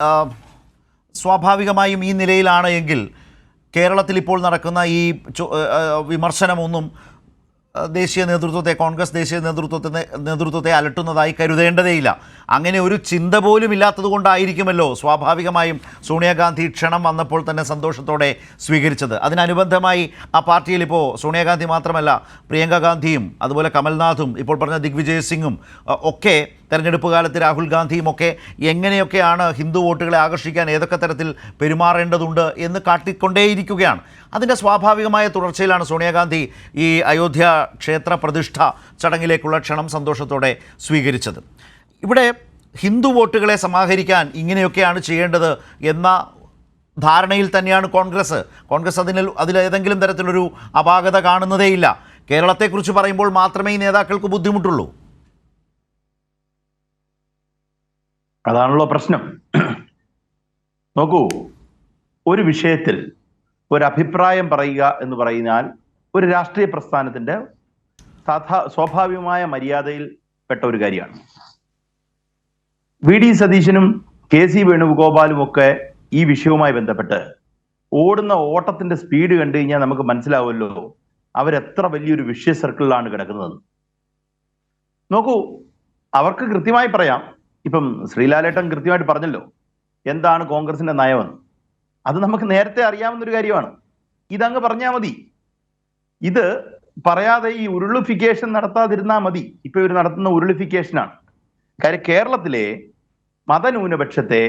സ്വാഭാവികമായും ഈ നിലയിലാണ് എങ്കിൽ കേരളത്തിൽ ഇപ്പോൾ നടക്കുന്ന ഈ വിമർശനമൊന്നും ദേശീയ നേതൃത്വത്തെ, കോൺഗ്രസ് ദേശീയ നേതൃത്വത്തെ അലട്ടുന്നതായി കരുതേണ്ടതേയില്ല. അങ്ങനെ ഒരു ചിന്ത പോലും ഇല്ലാത്തത് കൊണ്ടായിരിക്കുമല്ലോ സ്വാഭാവികമായും സോണിയാഗാന്ധി ക്ഷണം വന്നപ്പോൾ തന്നെ സന്തോഷത്തോടെ സ്വീകരിച്ചത്. അതിനനുബന്ധമായി ആ പാർട്ടിയിൽ ഇപ്പോൾ സോണിയാഗാന്ധി മാത്രമല്ല, പ്രിയങ്ക ഗാന്ധിയും അതുപോലെ കമൽനാഥും ഇപ്പോൾ പറഞ്ഞ ദിഗ്വിജയ് സിംഗും ഒക്കെ തെരഞ്ഞെടുപ്പ് കാലത്ത് രാഹുൽ ഗാന്ധിയും ഒക്കെ എങ്ങനെയൊക്കെയാണ് ഹിന്ദു വോട്ടുകളെ ആകർഷിക്കാൻ ഏതൊക്കെ തരത്തിൽ പെരുമാറേണ്ടതുണ്ട് എന്ന് കാട്ടിക്കൊണ്ടേയിരിക്കുകയാണ്. അതിൻ്റെ സ്വാഭാവികമായ തുടർച്ചയിലാണ് സോണിയാഗാന്ധി ഈ അയോധ്യ ക്ഷേത്ര പ്രതിഷ്ഠ ചടങ്ങിലേക്കുള്ള ക്ഷണം സന്തോഷത്തോടെ സ്വീകരിച്ചത്. ഇവിടെ ഹിന്ദു വോട്ടുകളെ സമാഹരിക്കാൻ ഇങ്ങനെയൊക്കെയാണ് ചെയ്യേണ്ടത് എന്ന ധാരണയിൽ തന്നെയാണ് കോൺഗ്രസ് അതിലേതെങ്കിലും തരത്തിലൊരു അപാകത കാണുന്നതേയില്ല. കേരളത്തെക്കുറിച്ച് പറയുമ്പോൾ മാത്രമേ ഈ നേതാക്കൾക്ക് ബുദ്ധിമുട്ടുള്ളൂ. അതാണല്ലോ പ്രശ്നം. നോക്കൂ, ഒരു വിഷയത്തിൽ ഒരു അഭിപ്രായം പറയുക എന്ന് പറഞ്ഞാൽ ഒരു രാഷ്ട്രീയ പ്രസ്ഥാനത്തിന്റെ സ്വാഭാവികമായ മര്യാദയിൽ പെട്ട ഒരു കാര്യമാണ്. വി.ഡി. സതീശനും കെ.സി. വേണുഗോപാലും ഒക്കെ ഈ വിഷയവുമായി ബന്ധപ്പെട്ട് ഓടുന്ന ഓട്ടത്തിന്റെ സ്പീഡ് കണ്ടു കഴിഞ്ഞാൽ നമുക്ക് മനസ്സിലാവുമല്ലോ അവരെത്ര വലിയൊരു വിഷയ സർക്കിളിലാണ് കിടക്കുന്നത്. നോക്കൂ, അവർക്ക് കൃത്യമായി പറയാം. ഇപ്പം ശ്രീലാലേട്ടൻ കൃത്യമായിട്ട് പറഞ്ഞല്ലോ എന്താണ് കോൺഗ്രസിന്റെ നയമെന്ന്. അത് നമുക്ക് നേരത്തെ അറിയാവുന്നൊരു കാര്യമാണ്. ഇതങ്ങ് പറഞ്ഞാൽ മതി. ഇത് പറയാതെ ഈ ഉരുളിഫിക്കേഷൻ നടത്താതിരുന്നാൽ മതി. ഇപ്പൊ ഇവർ നടത്തുന്ന ഉരുളിഫിക്കേഷനാണ്. കാര്യം കേരളത്തിലെ മതന്യൂനപക്ഷത്തെ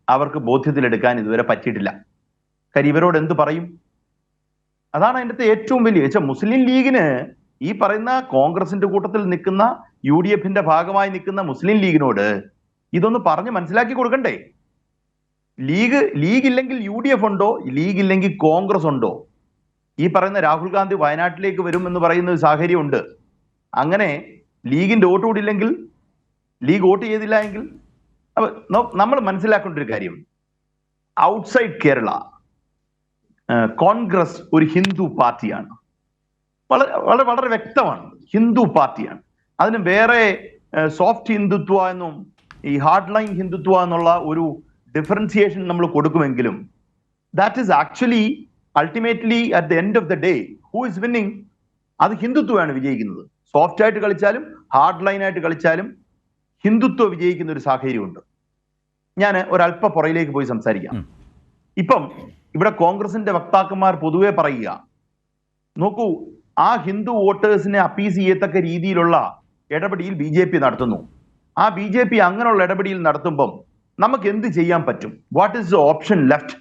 അവർക്ക് ബോധ്യത്തിലെടുക്കാൻ ഇതുവരെ പറ്റിയിട്ടില്ല. കാര്യം ഇവരോട് എന്ത് പറയും? അതാണ് അതിൻ്റെ ഏറ്റവും വലിയ മുസ്ലിം ലീഗിന് ഈ പറയുന്ന കോൺഗ്രസിന്റെ കൂട്ടത്തിൽ നിൽക്കുന്ന UDFന്റെ ഭാഗമായി നിൽക്കുന്ന മുസ്ലിം ലീഗിനോട് ഇതൊന്ന് പറഞ്ഞ് മനസ്സിലാക്കി കൊടുക്കണ്ടേ? ലീഗ് ഇല്ലെങ്കിൽ UDF ഉണ്ടോ? ലീഗ് ഇല്ലെങ്കിൽ കോൺഗ്രസ് ഉണ്ടോ? ഈ പറയുന്ന രാഹുൽ ഗാന്ധി വയനാട്ടിലേക്ക് വരും എന്ന് പറയുന്ന ഒരു സാഹചര്യം ഉണ്ട്. അങ്ങനെ ലീഗിന്റെ വോട്ട് കൂടിയില്ലെങ്കിൽ, ലീഗ് വോട്ട് ചെയ്തില്ല എങ്കിൽ നമ്മൾ മനസ്സിലാക്കേണ്ട ഒരു കാര്യം, ഔട്ട്സൈഡ് കേരള കോൺഗ്രസ് ഒരു ഹിന്ദു പാർട്ടിയാണ്. വളരെ വളരെ വ്യക്തമാണ്, ഹിന്ദു പാർട്ടിയാണ്. അതിന് വേറെ സോഫ്റ്റ് ഹിന്ദുത്വ എന്നും ഈ ഹാർഡ് ലൈൻ ഹിന്ദുത്വ എന്നുള്ള ഒരു ഡിഫറൻസിയേഷൻ നമ്മൾ കൊടുക്കുമെങ്കിലും that is actually ultimately at the end of the day who is winning? അത് ഹിന്ദുത്വമാണ് വിജയിക്കുന്നത്. സോഫ്റ്റ് ആയിട്ട് കളിച്ചാലും ഹാർഡ് ലൈൻ ആയിട്ട് കളിച്ചാലും ഹിന്ദുത്വ വിജയിക്കുന്ന ഒരു സാഹചര്യമുണ്ട്. ഞാൻ ഒരല്പ പുറയിലേക്ക് പോയി സംസാരിക്കാം. ഇപ്പം ഇവിടെ കോൺഗ്രസിന്റെ വക്താക്കന്മാർ പൊതുവെ പറയുക, നോക്കൂ, ആ ഹിന്ദു വോട്ടേഴ്സിനെ അപ്പീസ് ചെയ്യത്തക്ക രീതിയിലുള്ള ഇടപെടൽ BJP നടത്തുന്നു. ആ BJP അങ്ങനെയുള്ള ഇടപെടൽ നടത്തുമ്പം നമുക്ക് എന്ത് ചെയ്യാൻ പറ്റും? What is the option left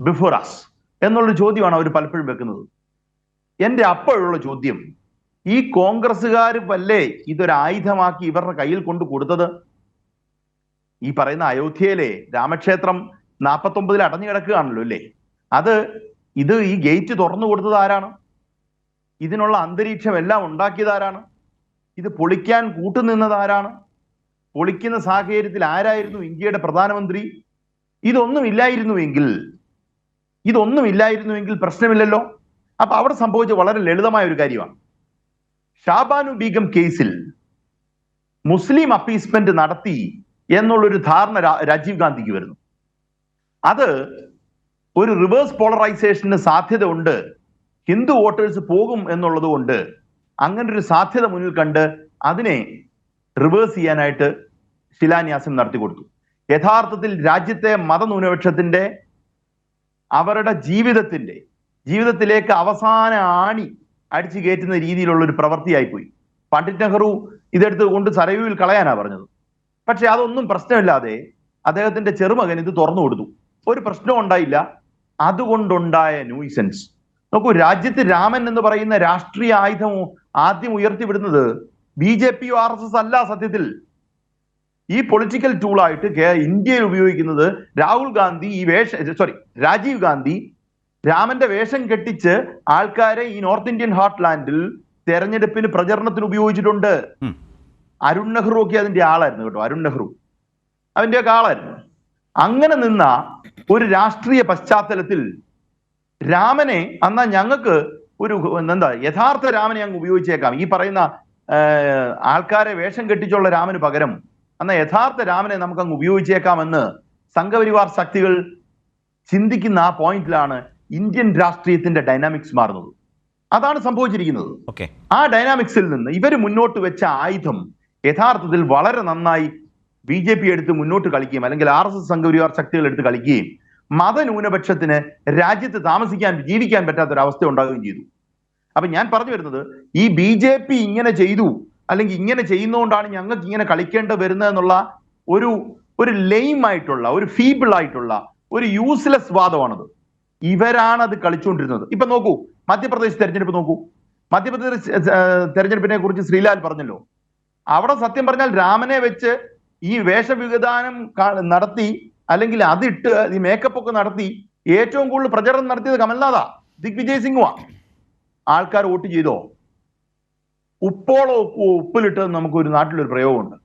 before us എന്നുള്ളൊരു ചോദ്യമാണ് അവർ പലപ്പോഴും വെക്കുന്നത്. എൻ്റെ അപ്പോഴുള്ള ചോദ്യം, ഈ കോൺഗ്രസ്സുകാർ വല്ലേ ഇതൊരു ആയുധമാക്കി ഇവരുടെ കയ്യിൽ കൊണ്ട് കൊടുത്തത്? ഈ പറയുന്ന അയോധ്യയിലെ രാമക്ഷേത്രം 49 അടഞ്ഞു കിടക്കുകയാണല്ലോ അല്ലേ? ഇത് ഈ ഗേറ്റ് തുറന്നു കൊടുത്തത് ആരാണ്? ഇതിനുള്ള അന്തരീക്ഷം എല്ലാം ഉണ്ടാക്കിയത് ആരാണ്? ഇത് പൊളിക്കാൻ കൂട്ടുനിന്നത് ആരാണ്? പൊളിക്കുന്ന സാഹചര്യത്തിൽ ആരായിരുന്നു ഇന്ത്യയുടെ പ്രധാനമന്ത്രി? ഇതൊന്നും ഇല്ലായിരുന്നുവെങ്കിൽ പ്രശ്നമില്ലല്ലോ. അപ്പൊ അവിടെ സംഭവിച്ച വളരെ ലളിതമായ ഒരു കാര്യമാണ്. ഷാബാനു ബീഗം കേസിൽ മുസ്ലിം അപ്പീസ്മെന്റ് നടത്തി എന്നുള്ളൊരു ധാരണ രാജീവ് ഗാന്ധിക്ക് വരുന്നു. അത് ഒരു റിവേഴ്സ് പോളറൈസേഷന് സാധ്യത ഉണ്ട്, ഹിന്ദു വോട്ടേഴ്സ് പോകും എന്നുള്ളത് കൊണ്ട് അങ്ങനെ ഒരു സാധ്യത മുന്നിൽ കണ്ട് അതിനെ റിവേഴ്സ് ചെയ്യാനായിട്ട് ശിലാന്യാസം നടത്തി കൊടുത്തു. യഥാർത്ഥത്തിൽ രാജ്യത്തെ മതന്യൂനപക്ഷത്തിന്റെ അവരുടെ ജീവിതത്തിലേക്ക് അവസാന ആണി അടിച്ചു കയറ്റുന്ന രീതിയിലുള്ള ഒരു പ്രവൃത്തിയായിപ്പോയി. പണ്ഡിറ്റ് നെഹ്റു ഇതെടുത്ത് കൊണ്ട് സരയുവിൽ കളയാനാ പറഞ്ഞത്. പക്ഷെ അതൊന്നും പ്രശ്നമില്ലാതെ അദ്ദേഹത്തിന്റെ ചെറുമകൻ ഇത് തുറന്നു കൊടുത്തു. ഒരു പ്രശ്നവും ഉണ്ടായില്ല. അതുകൊണ്ടുണ്ടായ ന്യൂസൻസ് നോക്കൂ. രാജ്യത്ത് രാമൻ എന്ന് പറയുന്ന രാഷ്ട്രീയ ആയുധം ആദ്യം ഉയർത്തിവിടുന്നത് BJP RSS അല്ല. സത്യത്തിൽ ഈ പൊളിറ്റിക്കൽ ടൂളായിട്ട് ഇന്ത്യയിൽ ഉപയോഗിക്കുന്നത് രാജീവ് ഗാന്ധി രാമന്റെ വേഷം കെട്ടിച്ച് ആൾക്കാരെ ഈ നോർത്ത് ഇന്ത്യൻ ഹാർട്ട്ലാൻഡിൽ തെരഞ്ഞെടുപ്പിന് പ്രചരണത്തിന് ഉപയോഗിച്ചിട്ടുണ്ട്. അരുൺ നെഹ്റു ഒക്കെ അതിന്റെ ആളായിരുന്നു കേട്ടോ. അരുൺ നെഹ്റു അതിന്റെ ഒക്കെ ആളായിരുന്നു. അങ്ങനെ നിന്ന ഒരു രാഷ്ട്രീയ പശ്ചാത്തലത്തിൽ രാമനെ എന്നാ ഞങ്ങൾക്ക് ഒരു യഥാർത്ഥ രാമനെ അങ്ങ് ഉപയോഗിച്ചേക്കാം, ഈ പറയുന്ന ആൾക്കാരെ വേഷം കെട്ടിച്ചുള്ള രാമന് പകരം എന്നാ യഥാർത്ഥ രാമനെ നമുക്ക് അങ്ങ് ഉപയോഗിച്ചേക്കാമെന്ന് സംഘപരിവാർ ശക്തികൾ ചിന്തിക്കുന്ന ആ പോയിന്റിലാണ് ഇന്ത്യൻ രാഷ്ട്രീയത്തിന്റെ ഡൈനാമിക്സ് മാറുന്നത്. അതാണ് സംഭവിച്ചിരിക്കുന്നത്. ആ ഡൈനാമിക്സിൽ നിന്ന് ഇവർ മുന്നോട്ട് വെച്ച ആയുധം യഥാർത്ഥത്തിൽ വളരെ നന്നായി BJP എടുത്ത് മുന്നോട്ട് കളിക്കുകയും അല്ലെങ്കിൽ RSS സംഘപരിവാർ ശക്തികൾ എടുത്ത് കളിക്കുകയും മതന്യൂനപക്ഷത്തിന് രാജ്യത്ത് താമസിക്കാൻ ജീവിക്കാൻ പറ്റാത്തൊരവസ്ഥ ഉണ്ടാവുകയും ചെയ്തു. അപ്പൊ ഞാൻ പറഞ്ഞു വരുന്നത്, ഈ BJP ഇങ്ങനെ ചെയ്തു അല്ലെങ്കിൽ ഇങ്ങനെ ചെയ്യുന്നതുകൊണ്ടാണ് ഞങ്ങൾക്ക് ഇങ്ങനെ കളിക്കേണ്ടി വരുന്നത് എന്നുള്ള ഒരു ലെയിം ആയിട്ടുള്ള, ഒരു ഫീബിൾ ആയിട്ടുള്ള, ഒരു യൂസ്ലെസ് വാദമാണത്. ഇവരാണത് കളിച്ചുകൊണ്ടിരുന്നത്. ഇപ്പൊ നോക്കൂ, മധ്യപ്രദേശ് തെരഞ്ഞെടുപ്പ് നോക്കൂ. മധ്യപ്രദേശ് തെരഞ്ഞെടുപ്പിനെ കുറിച്ച് ശ്രീലാൽ പറഞ്ഞല്ലോ. അവിടെ സത്യം പറഞ്ഞാൽ രാമനെ വെച്ച് ഈ വേഷവിധാനം നടത്തി അല്ലെങ്കിൽ അതിട്ട് ഈ മേക്കപ്പ് ഒക്കെ നടത്തി ഏറ്റവും കൂടുതൽ പ്രചരണം നടത്തിയത് കമൽനാഥാ, ദിഗ്വിജയ് സിംഗുവാ. ആൾക്കാർ വോട്ട് ചെയ്തോ? ഉപ്പോളോ ഉപ്പിലിട്ടത് നമുക്ക് ഒരു നാട്ടിലൊരു പ്രയോഗമുണ്ട്.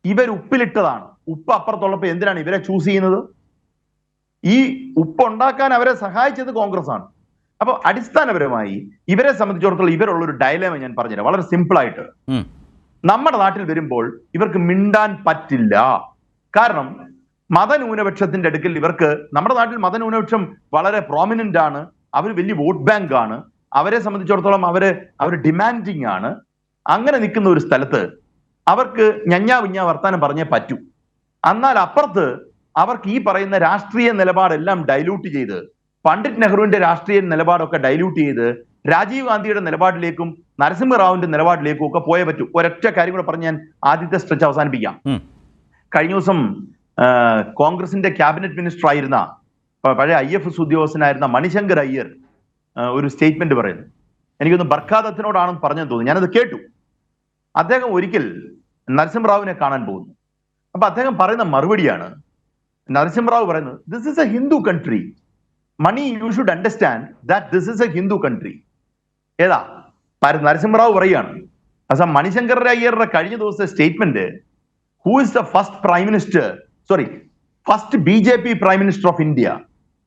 ഇവർ ഉപ്പിലിട്ടതാണ്. ഉപ്പ് അപ്പുറത്തുള്ളപ്പോ എന്തിനാണ് ഇവരെ ചൂസ് ചെയ്യുന്നത്? ഈ ഉപ്പ് ഉണ്ടാക്കാൻ അവരെ സഹായിച്ചത് കോൺഗ്രസ് ആണ്. അപ്പൊ അടിസ്ഥാനപരമായി ഇവരെ സംബന്ധിച്ചിടത്തോളം ഇവരുള്ളൊരു ഡയലേമ ഞാൻ പറഞ്ഞുതരാം വളരെ സിമ്പിൾ ആയിട്ട്. നമ്മുടെ നാട്ടിൽ വരുമ്പോൾ ഇവർക്ക് മിണ്ടാൻ പറ്റില്ല. കാരണം മതന്യൂനപക്ഷത്തിന്റെ അടുക്കൽ ഇവർക്ക്, നമ്മുടെ നാട്ടിൽ മതന്യൂനപക്ഷം വളരെ പ്രോമിനന്റ് ആണ്. അവർ വലിയ വോട്ട് ബാങ്ക് ആണ്. അവരെ സംബന്ധിച്ചിടത്തോളം അവർ ഡിമാൻഡിങ് ആണ്. അങ്ങനെ നിൽക്കുന്ന ഒരു സ്ഥലത്ത് അവർക്ക് ഞഞ്ഞാ വർത്താനം പറഞ്ഞേ പറ്റൂ. എന്നാൽ അപ്പുറത്ത് അവർക്ക് ഈ പറയുന്ന രാഷ്ട്രീയ നിലപാടെല്ലാം ഡൈല്യൂട്ട് ചെയ്ത്, പണ്ഡിറ്റ് നെഹ്റുവിന്റെ രാഷ്ട്രീയ നിലപാടൊക്കെ ഡൈല്യൂട്ട് ചെയ്ത് രാജീവ് ഗാന്ധിയുടെ നിലപാടിലേക്കും നരസിംഹറാവുവിന്റെ നിലപാടിലേക്കും ഒക്കെ പോയേ പറ്റൂ. ഒരൊറ്റ കാര്യം കൂടെ പറഞ്ഞ് ഞാൻ ആദ്യത്തെ സ്ട്രെച്ച് അവസാനിപ്പിക്കാം. കഴിഞ്ഞ ദിവസം കോൺഗ്രസിന്റെ ക്യാബിനറ്റ് മിനിസ്റ്റർ ആയിരുന്ന പഴയ IFS ഉദ്യോഗസ്ഥനായിരുന്ന മണിശങ്കർ അയ്യർ ഒരു സ്റ്റേറ്റ്മെന്റ് പറയുന്നു. എനിക്കൊന്ന് ബർഖാദത്തിനോടാണെന്ന് പറഞ്ഞെന്ന് തോന്നുന്നു. ഞാനത് കേട്ടു. അദ്ദേഹം ഒരിക്കൽ നരസിംഹറാവുവിനെ കാണാൻ പോകുന്നു. അപ്പൊ അദ്ദേഹം പറയുന്ന മറുപടിയാണ്, നരസിംഹറാവു പറയുന്നത്, this is a Hindu country. Mani, you should understand that this is a Hindu country. ഏതാ നരസിംഹറാവു പറയുകയാണ്. അസം മണിശങ്കർ അയ്യരുടെ കഴിഞ്ഞ ദിവസത്തെ statement, who is the first BJP prime minister of India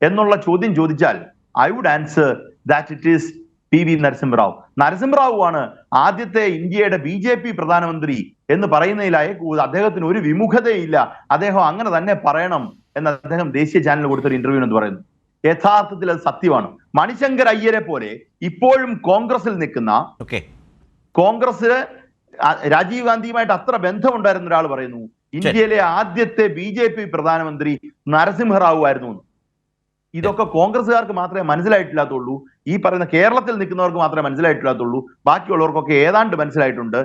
എന്നുള്ള ചോദ്യം ചോദിച്ചാൽ I would answer that it is PV Narasimha Rao. Narasimha Rao ആണ് ആദ്യത്തെ ഇന്ത്യയുടെ BJP പ്രധാനമന്ത്രി എന്ന് പറയുന്നതിലായ അദ്ദേഹത്തിന് ഒരു വിമുഖതയില്ല. അദ്ദേഹം അങ്ങനെ തന്നെ പറയണം എന്ന് അദ്ദേഹം ദേശീയ ചാനലിൽ കൊടുത്തൊരു ഇന്റർവ്യൂ എന്ന് പറയുന്നു. യഥാർത്ഥത്തിൽ അത് സത്യമാണ്. മണിശങ്കർ അയ്യരെ പോലെ ഇപ്പോഴും കോൺഗ്രസിൽ നിൽക്കുന്ന, കോൺഗ്രസ് രാജീവ് ഗാന്ധിയുമായിട്ട് അത്ര ബന്ധമുണ്ടായിരുന്ന ഒരാൾ പറയുന്നു, ഇന്ത്യയിലെ ആദ്യത്തെ BJP പ്രധാനമന്ത്രി നരസിംഹറാവു ആയിരുന്നു. ഇതൊക്കെ കോൺഗ്രസ്സുകാർക്ക് മാത്രമേ മനസ്സിലായിട്ടില്ലാത്തുള്ളൂ. ഈ പറയുന്ന കേരളത്തിൽ നിൽക്കുന്നവർക്ക് മാത്രമേ മനസ്സിലായിട്ടില്ലാത്തുള്ളൂ. ബാക്കിയുള്ളവർക്കൊക്കെ ഏതാണ്ട് മനസ്സിലായിട്ടുണ്ട്.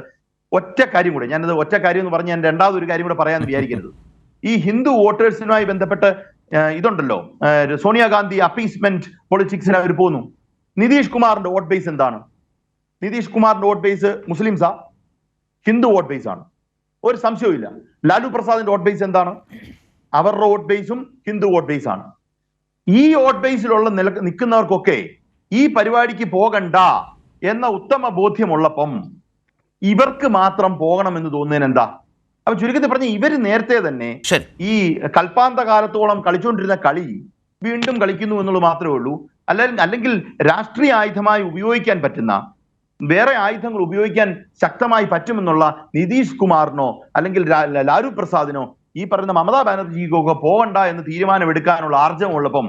ഒറ്റ കാര്യം കൂടെ, ഞാനത് ഒറ്റ കാര്യം എന്ന് പറഞ്ഞ് ഞാൻ രണ്ടാമതൊരു കാര്യം കൂടെ പറയാമെന്ന് വിചാരിക്കരുത്. ഈ ഹിന്ദു വോട്ടേഴ്സിനുമായി ബന്ധപ്പെട്ട് ഇതുണ്ടല്ലോ, സോണിയാഗാന്ധി അപ്പീസ്മെന്റ് പൊളിറ്റിക്സിന് അവർ പോകുന്നു. നിതീഷ് കുമാറിന്റെ വോട്ട് ബേസ് എന്താണ്? നിതീഷ് കുമാറിന്റെ വോട്ട് ബേസ് മുസ്ലിംസാ? ഹിന്ദു വോട്ട് ബേസ് ആണ്, ഒരു സംശയവും. ലാലു പ്രസാദിന്റെ വോട്ട് ബേസ് എന്താണ്? അവരുടെ വോട്ട് ബേസും ഹിന്ദു വോട്ട് ബേസ് ആണ്. ഈ വോട്ട് ബേസിലുള്ള നിൽക്കുന്നവർക്കൊക്കെ ഈ പരിപാടിക്ക് പോകണ്ട എന്ന ഉത്തമ ബോധ്യമുള്ളപ്പം ഇവർക്ക് മാത്രം പോകണമെന്ന് തോന്നുന്നതിന് എന്താ? അപ്പൊ ചുരുക്കത്തിൽ പറഞ്ഞ ഇവര് നേരത്തെ തന്നെ ഈ കൽപ്പാന്ത കാലത്തോളം കളിച്ചുകൊണ്ടിരുന്ന കളി വീണ്ടും കളിക്കുന്നു എന്നുള്ളത് മാത്രമേ ഉള്ളൂ. അല്ലെങ്കിൽ രാഷ്ട്രീയ ആയുധമായി ഉപയോഗിക്കാൻ പറ്റുന്ന വേറെ ആയുധങ്ങൾ ഉപയോഗിക്കാൻ ശക്തമായി പറ്റുമെന്നുള്ള നിതീഷ് കുമാറിനോ അല്ലെങ്കിൽ ലാലു പ്രസാദിനോ ഈ പറയുന്ന മമതാ ബാനർജിക്കൊക്കെ പോകണ്ട എന്ന് തീരുമാനമെടുക്കാനുള്ള ആർജവമുള്ളപ്പം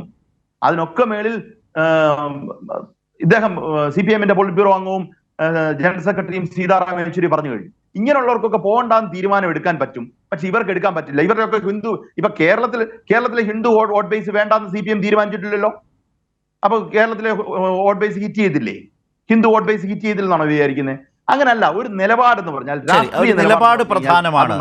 അതിനൊക്കെ മേളിൽ ഇദ്ദേഹം CPM-ന്റെ പോളിറ്റ് ബ്യൂറോ അംഗവും ജനറൽ സെക്രട്ടറിയും സീതാറാം യെച്ചൂരി പറഞ്ഞു കഴിഞ്ഞു. ഇങ്ങനെയുള്ളവർക്കൊക്കെ പോകണ്ടെന്ന് തീരുമാനം എടുക്കാൻ പറ്റും, പക്ഷെ ഇവർക്ക് എടുക്കാൻ പറ്റില്ല. ഇവരുടെയൊക്കെ ഇപ്പൊ കേരളത്തിലെ ഹിന്ദു വോട്ട് ബേസ് വേണ്ടാന്ന് CPM തീരുമാനിച്ചിട്ടില്ലല്ലോ. അപ്പൊ കേരളത്തിലെ വോട്ട് ബേസ് ഹിറ്റ് ചെയ്തില്ലേ? ഹിന്ദു വോട്ട് ബേസ് ഹിറ്റ് ചെയ്തില്ലെന്നാണോ വിചാരിക്കുന്നത്? അങ്ങനല്ല. ഒരു നിലപാടെന്ന് പറഞ്ഞാൽ നിലപാട് പ്രധാനമാണ്.